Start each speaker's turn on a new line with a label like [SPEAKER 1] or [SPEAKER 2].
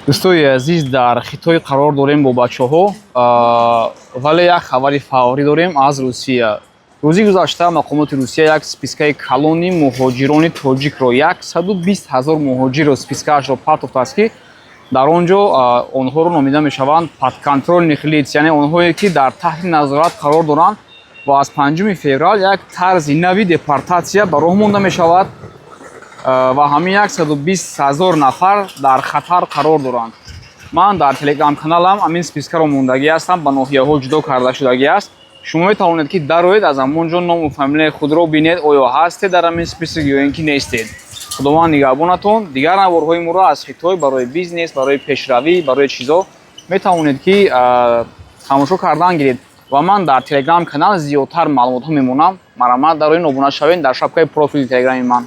[SPEAKER 1] дӯстои азиз, дар Хитой қарор дорем бо бачаҳо, вале як хабари фаврӣ дорем аз Русия. Рӯзи гузашта мақомоти Русия як спискаи калони муҳоҷирони тоҷикро 120 000 муҳоҷирро спискаашро партофтааст, ки дар он ҷо онҳоро номида мешаванд подконтрольных лиц, яъне онҳое, ки дар таҳти назорат қарор доранд ва аз 5 феврал як тарзи нави депортатсия ба роҳ монда мешавад ва ҳамин 120 000 нафар дар хатар қарор доранд. Ман дар телеграм-каналам ҳамин спискаро мондагӣ ҳастам, ба ноҳияҳо ҷудо карда шудагӣ аст. Шумо метавонед ки дароед аз ҳамон ҷо ному фамилияи худро бинед, оё ҳастед дар ҳамин список ё ин ки нестед. Худованд нигаҳбонатон. Дигар наворҳои муро аз Хитой барои бизнес, барои пешравӣ, барои чизо метавонед ки тамошо кардан гиред. Ва ман дар телеграм-канал зиёдтар маълумотҳо мемонам. Марамат дарои обуна шавед дар шапкаи профили телеграми ман.